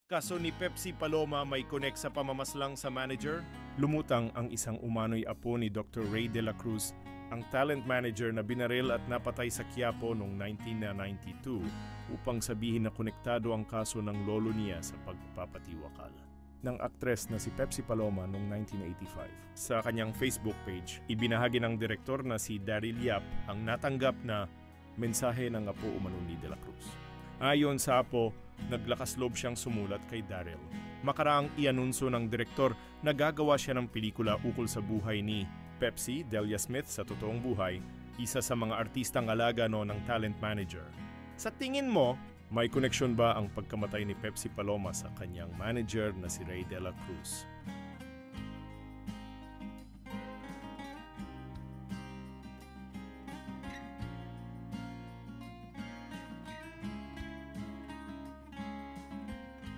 Kaso ni Pepsi Paloma may connect sa pamamaslang sa manager? Lumutang ang isang umano'y apo ni Dr. Ray de la Cruz, ang talent manager na binaril at napatay sa Quiapo noong 1992 upang sabihin na konektado ang kaso ng lolo niya sa pagpapatiwakal ng aktres na si Pepsi Paloma noong 1985. Sa kanyang Facebook page, ibinahagi ng direktor na si Daryl Yap ang natanggap na mensahe ng apo umano ni de la Cruz. Ayon sa apo, naglakas loob siyang sumulat kay Daryl. Makaraang ianunsyo ng direktor na gagawa siya ng pelikula ukol sa buhay ni Pepsi Delia Smith sa totoong buhay, isa sa mga artistang alaga ng talent manager. Sa tingin mo, may koneksyon ba ang pagkamatay ni Pepsi Paloma sa kanyang manager na si Ray de la Cruz?